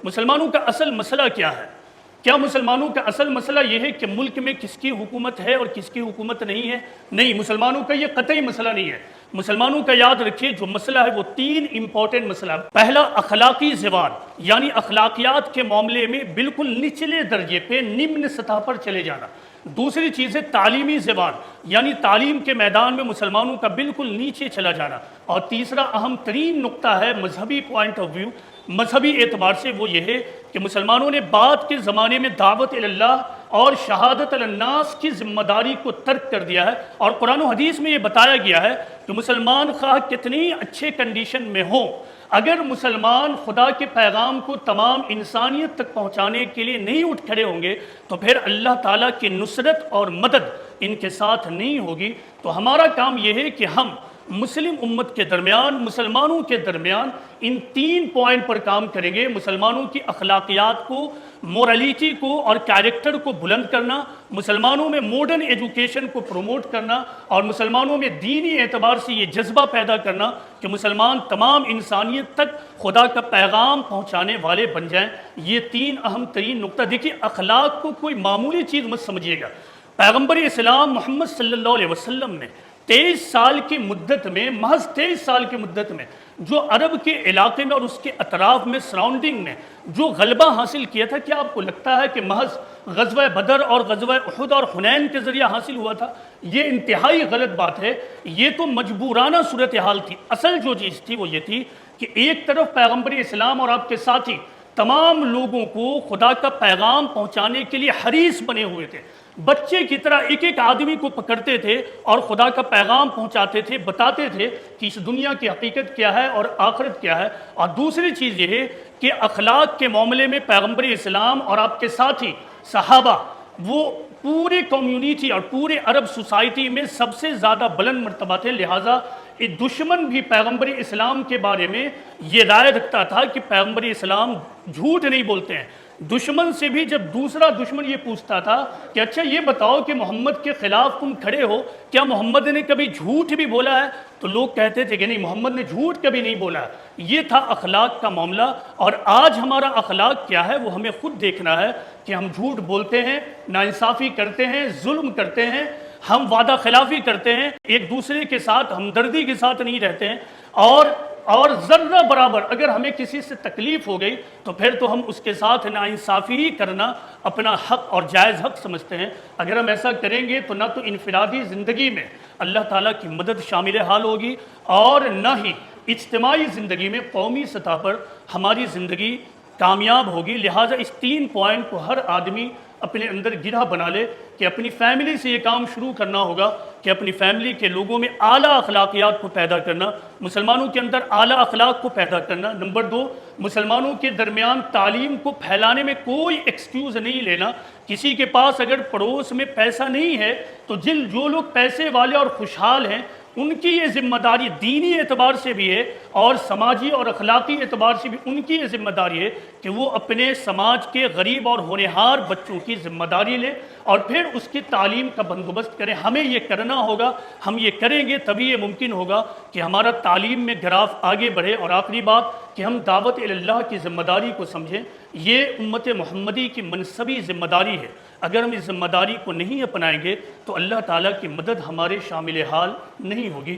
مسلمانوں کا اصل مسئلہ کیا ہے؟ کیا مسلمانوں کا اصل مسئلہ یہ ہے کہ ملک میں کس کی حکومت ہے اور کس کی حکومت نہیں ہے؟ نہیں، مسلمانوں کا یہ قطعی مسئلہ نہیں ہے۔ مسلمانوں کا یاد رکھیے جو مسئلہ ہے وہ 3 امپورٹنٹ مسئلہ ہے۔ پہلا، اخلاقی زوال، یعنی اخلاقیات کے معاملے میں بالکل نچلے درجے پہ، نمن سطح پر چلے جانا۔ دوسری چیز ہے تعلیمی زوال، یعنی تعلیم کے میدان میں مسلمانوں کا بالکل نیچے چلا جانا۔ اور تیسرا اہم ترین نقطہ ہے مذہبی پوائنٹ آف ویو، مذہبی اعتبار سے، وہ یہ ہے کہ مسلمانوں نے بعد کے زمانے میں دعوت اللہ اور شہادت الناس کی ذمہ داری کو ترک کر دیا ہے، اور قرآن و حدیث میں یہ بتایا گیا ہے کہ مسلمان خواہ کتنی اچھے کنڈیشن میں ہوں، اگر مسلمان خدا کے پیغام کو تمام انسانیت تک پہنچانے کے لیے نہیں اٹھ کھڑے ہوں گے تو پھر اللہ تعالیٰ کی نصرت اور مدد ان کے ساتھ نہیں ہوگی۔ تو ہمارا کام یہ ہے کہ ہم مسلم امت کے درمیان، مسلمانوں کے درمیان ان 3 پوائنٹ پر کام کریں گے۔ مسلمانوں کی اخلاقیات کو، مورالیٹی کو اور کیریکٹر کو بلند کرنا، مسلمانوں میں ماڈرن ایجوکیشن کو پروموٹ کرنا، اور مسلمانوں میں دینی اعتبار سے یہ جذبہ پیدا کرنا کہ مسلمان تمام انسانیت تک خدا کا پیغام پہنچانے والے بن جائیں۔ یہ 3 اہم ترین نقطہ۔ دیکھیے، اخلاق کو کوئی معمولی چیز مت سمجھیے گا۔ پیغمبر اسلام محمد صلی اللہ علیہ وسلم نے 23 سال کی مدت میں، محض 23 سال کی مدت میں، جو عرب کے علاقے میں اور اس کے اطراف میں، سراؤنڈنگ میں جو غلبہ حاصل کیا تھا، کیا آپ کو لگتا ہے کہ محض غزوہ بدر اور غزوہ احد اور حنین کے ذریعہ حاصل ہوا تھا؟ یہ انتہائی غلط بات ہے۔ یہ تو مجبورانہ صورتحال تھی۔ اصل جو چیز تھی وہ یہ تھی کہ ایک طرف پیغمبر اسلام اور آپ کے ساتھی تمام لوگوں کو خدا کا پیغام پہنچانے کے لیے حریص بنے ہوئے تھے، بچے کی طرح ایک ایک آدمی کو پکڑتے تھے اور خدا کا پیغام پہنچاتے تھے، بتاتے تھے کہ اس دنیا کی حقیقت کیا ہے اور آخرت کیا ہے۔ اور دوسری چیز یہ ہے کہ اخلاق کے معاملے میں پیغمبر اسلام اور آپ کے ساتھی صحابہ، وہ پورے کمیونٹی اور پورے عرب سوسائٹی میں سب سے زیادہ بلند مرتبہ تھے۔ لہٰذا دشمن بھی پیغمبر اسلام کے بارے میں یہ رائے رکھتا تھا کہ پیغمبر اسلام جھوٹ نہیں بولتے ہیں۔ دشمن سے بھی جب دوسرا دشمن یہ پوچھتا تھا کہ اچھا یہ بتاؤ کہ محمد کے خلاف تم کھڑے ہو، کیا محمد نے کبھی جھوٹ بھی بولا ہے؟ تو لوگ کہتے تھے کہ نہیں، محمد نے جھوٹ کبھی نہیں بولا ہے۔ یہ تھا اخلاق کا معاملہ۔ اور آج ہمارا اخلاق کیا ہے وہ ہمیں خود دیکھنا ہے کہ ہم جھوٹ بولتے ہیں، ناانصافی کرتے ہیں، ظلم کرتے ہیں، ہم وعدہ خلافی کرتے ہیں، ایک دوسرے کے ساتھ ہمدردی کے ساتھ نہیں رہتے ہیں، اور ذرہ برابر اگر ہمیں کسی سے تکلیف ہو گئی تو پھر تو ہم اس کے ساتھ ناانصافی ہی کرنا اپنا حق اور جائز حق سمجھتے ہیں۔ اگر ہم ایسا کریں گے تو نہ تو انفرادی زندگی میں اللہ تعالیٰ کی مدد شامل حال ہوگی، اور نہ ہی اجتماعی زندگی میں، قومی سطح پر ہماری زندگی کامیاب ہوگی۔ لہٰذا اس 3 پوائنٹ کو ہر آدمی اپنے اندر گرہ بنا لے کہ اپنی فیملی سے یہ کام شروع کرنا ہوگا کہ اپنی فیملی کے لوگوں میں اعلیٰ اخلاقیات کو پیدا کرنا، مسلمانوں کے اندر اعلیٰ اخلاق کو پیدا کرنا۔ نمبر 2، مسلمانوں کے درمیان تعلیم کو پھیلانے میں کوئی ایکسکیوز نہیں لینا۔ کسی کے پاس اگر پڑوس میں پیسہ نہیں ہے تو جو لوگ پیسے والے اور خوشحال ہیں ان کی یہ ذمہ داری دینی اعتبار سے بھی ہے اور سماجی اور اخلاقی اعتبار سے بھی ان کی یہ ذمہ داری ہے کہ وہ اپنے سماج کے غریب اور ہونہار بچوں کی ذمہ داری لے اور پھر اس کی تعلیم کا بندوبست کریں۔ ہمیں یہ کرنا ہوگا، ہم یہ کریں گے تبھی یہ ممکن ہوگا کہ ہمارا تعلیم میں گراف آگے بڑھے۔ اور آخری بات کہ ہم دعوت اللہ کی ذمہ داری کو سمجھیں، یہ امت محمدی کی منصبی ذمہ داری ہے۔ اگر ہم اس ذمہ داری کو نہیں اپنائیں گے تو اللہ تعالیٰ کی مدد ہمارے شامل حال نہیں ہوگی۔